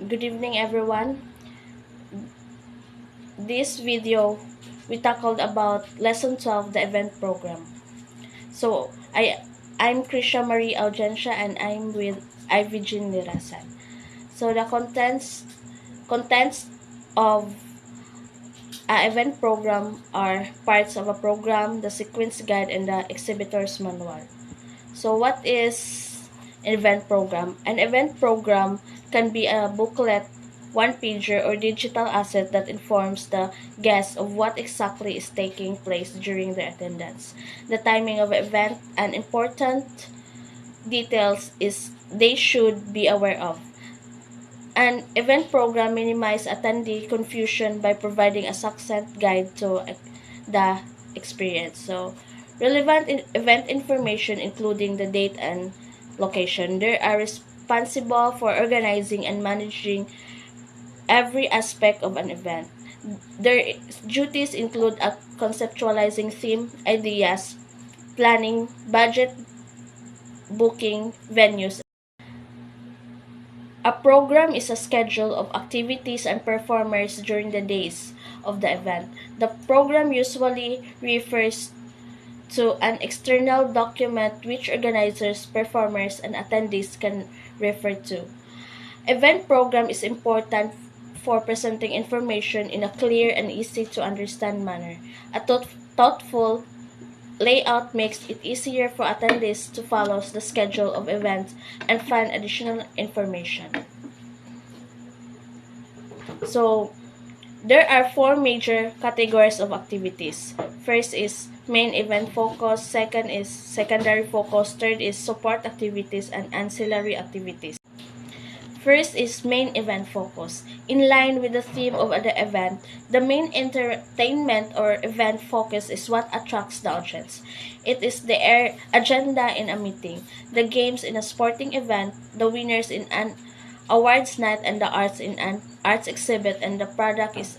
Good evening, everyone. This video we tackled about lesson 12, the event program. So I'm Krisha Marie Augencia and I'm with Ivy Jean Lirasan. So the contents of a event program are parts of a program, the sequence guide, and the exhibitor's manual. So what is an event program? An event program can be a booklet, one-pager, or digital asset that informs the guest of what exactly is taking place during their attendance. The timing of the event and important details is they should be aware of. An event program minimizes attendee confusion by providing a succinct guide to the experience. So, relevant event information including the date and location. They are responsible for organizing and managing every aspect of an event. Their duties include conceptualizing theme, ideas, planning, budget, booking, venues. A program is a schedule of activities and performers during the days of the event. The program usually refers to an external document which organizers, performers, and attendees can refer to. Event program is important for presenting information in a clear and easy to understand manner. A thoughtful layout makes it easier for attendees to follow the schedule of events and find additional information. So, there are four major categories of activities. First is main event focus, second is secondary focus, third is support activities, and ancillary activities. First is main event focus. In line with the theme of the event, the main entertainment or event focus is what attracts the audience. It is the agenda in a meeting, the games in a sporting event, the winners in an awards night, and the arts in an arts exhibit, and the product is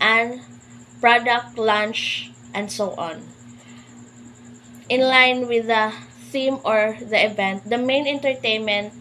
an product lunch, and so on. In line with the theme or the event, the main entertainment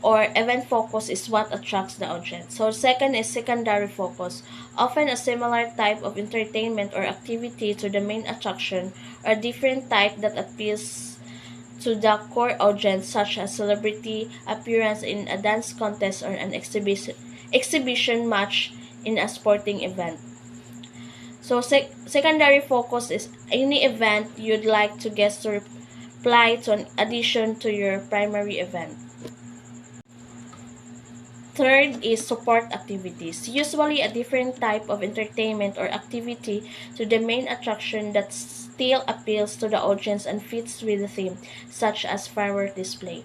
or event focus is what attracts the audience. So second is secondary focus, often a similar type of entertainment or activity to the main attraction or different type that appeals to the core audience, such as celebrity appearance in a dance contest or an exhibition match in a sporting event. So secondary focus is any event you'd like to guests to reply to in addition to your primary event. Third is support activities, usually a different type of entertainment or activity to the main attraction that still appeals to the audience and fits with the theme, such as firework display.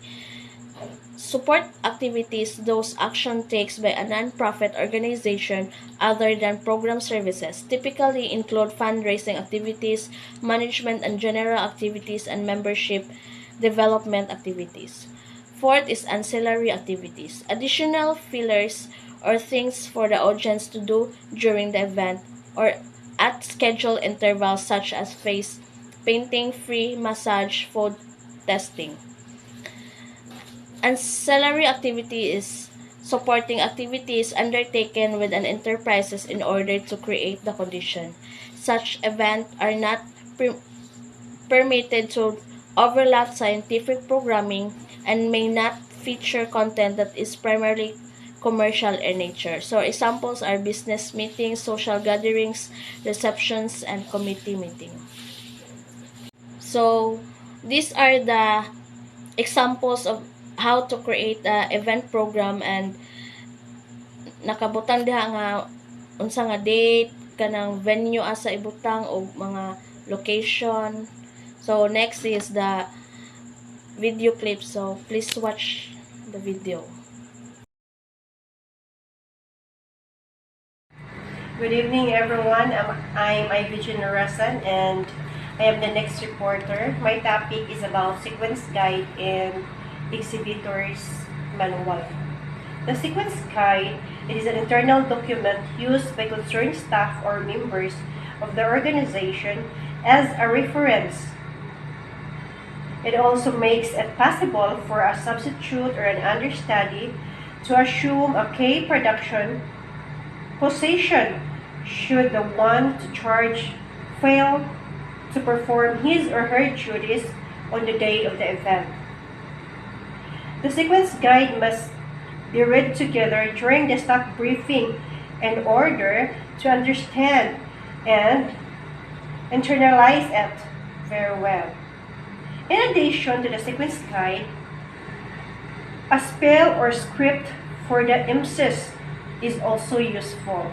Support activities, those action takes by a non-profit organization other than program services, typically include fundraising activities, management and general activities, and membership development activities. Fourth is ancillary activities, additional fillers or things for the audience to do during the event or at scheduled intervals such as face painting, free massage, food testing. Ancillary activity is supporting activities undertaken with an enterprises in order to create the condition. Such events are not permitted to overlap scientific programming and may not feature content that is primarily commercial in nature. So examples are business meetings, social gatherings, receptions, and committee meetings. So these are the examples of how to create a event program, and nakabutang diha nga unsa nga date kanang venue asa ibutang o mga location. So next is the video clip, so please watch the video. Good evening, everyone. I'm Ivy Jean Lirasan, and I am the next reporter. My topic is about sequence guide and exhibitor's manual. The sequence guide, it is an internal document used by concerned staff or members of the organization as a reference. It also makes it possible for a substitute or an understudy to assume a K production position should the one to charge fail to perform his or her duties on the day of the event. The sequence guide must be read together during the staff briefing in order to understand and internalize it very well. In addition to the sequence guide, a spell or script for the IMSIS is also useful.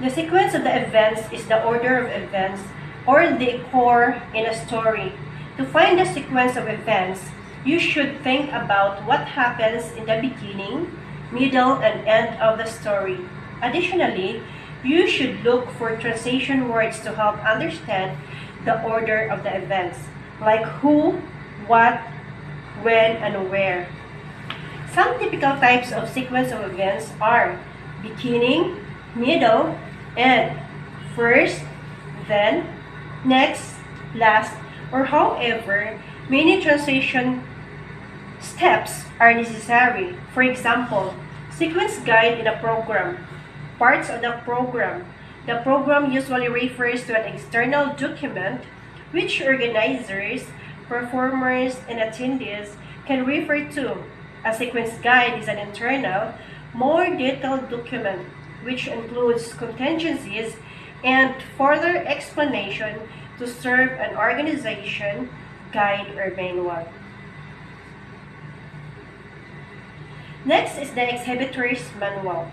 The sequence of the events is the order of events or the core in a story. To find the sequence of events, you should think about what happens in the beginning, middle, and end of the story. Additionally, you should look for transition words to help understand the order of the events, like who, what, when, and where. Some typical types of sequence of events are beginning, middle, end, first, then, next, last, or however many transition steps are necessary. For example, sequence guide in a program. Parts of the program. The program usually refers to an external document which organizers, performers, and attendees can refer to. A sequence guide is an internal, more detailed document which includes contingencies and further explanation to serve an organization, guide, or manual. Next is the exhibitor's manual.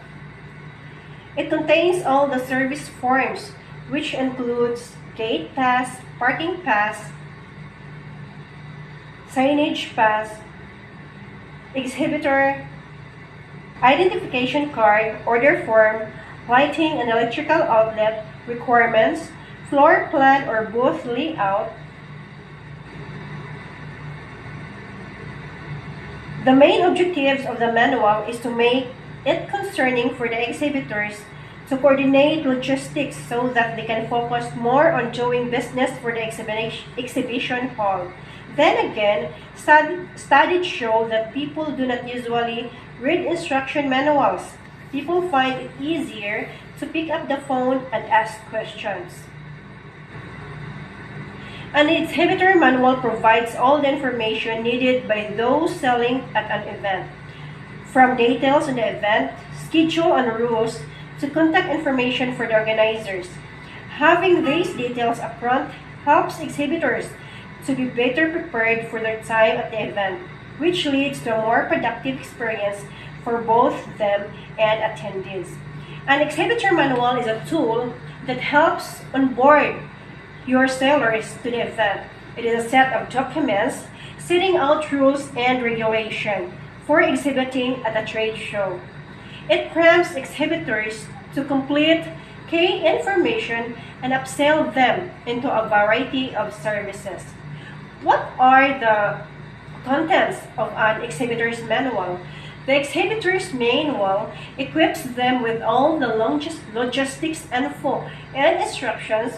It contains all the service forms, which includes gate pass, parking pass, signage pass, exhibitor, identification card, order form, lighting and electrical outlet requirements, floor plan or booth layout. The main objectives of the manual is to make it concerning for the exhibitors to coordinate logistics so that they can focus more on doing business for the exhibition hall. Then again, studies show that people do not usually read instruction manuals. People find it easier to pick up the phone and ask questions. An exhibitor manual provides all the information needed by those selling at an event, from details on the event, schedule and rules, to contact information for the organizers. Having these details upfront helps exhibitors to be better prepared for their time at the event, which leads to a more productive experience for both them and attendees. An exhibitor manual is a tool that helps onboard your sellers to the event. It is a set of documents setting out rules and regulation for exhibiting at a trade show. It prompts exhibitors to complete key information and upsell them into a variety of services. What are the contents of an exhibitor's manual? The exhibitor's manual equips them with all the logistics info and instructions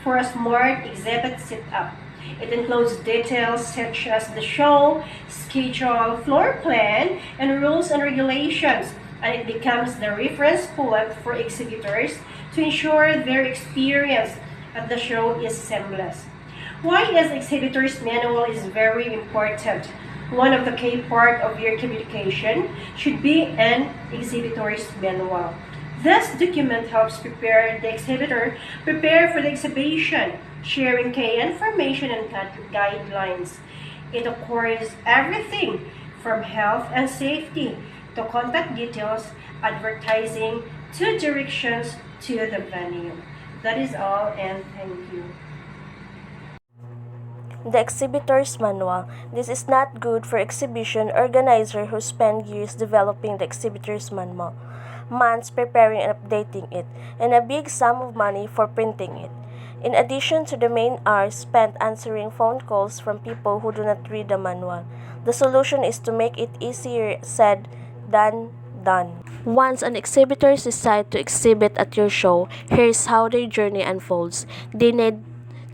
for a smart exhibit setup. It includes details such as the show, schedule, floor plan, and rules and regulations, and it becomes the reference point for exhibitors to ensure their experience at the show is seamless. Why is exhibitor's manual is very important? One of the key part of your communication should be an exhibitor's manual. This document helps prepare the exhibitor prepare for the exhibition, sharing key information and guidelines. It covers everything from health and safety to contact details, advertising, to directions to the venue. That is all, and thank you. The Exhibitor's Manual. This is not good for exhibition organizer who spend years developing the Exhibitor's Manual, months preparing and updating it, and a big sum of money for printing it. In addition to the main hours spent answering phone calls from people who do not read the manual, the solution is to make it easier said than done. Once an exhibitors decide to exhibit at your show, here's how their journey unfolds. They need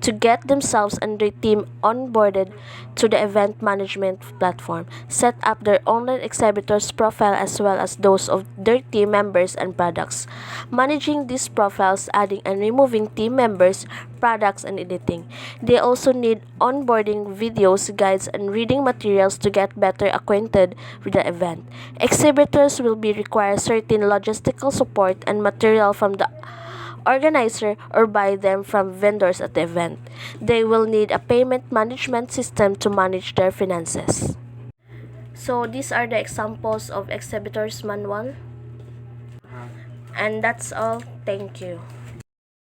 to get themselves and their team onboarded to the event management platform, set up their online exhibitors profile as well as those of their team members and products, managing these profiles, adding and removing team members, products, and editing. They also need onboarding videos, guides, and reading materials to get better acquainted with the event. Exhibitors will be require certain logistical support and material from the organizer or buy them from vendors at the event. They will need a payment management system to manage their finances. So these are the examples of exhibitors manual. And that's all. Thank you.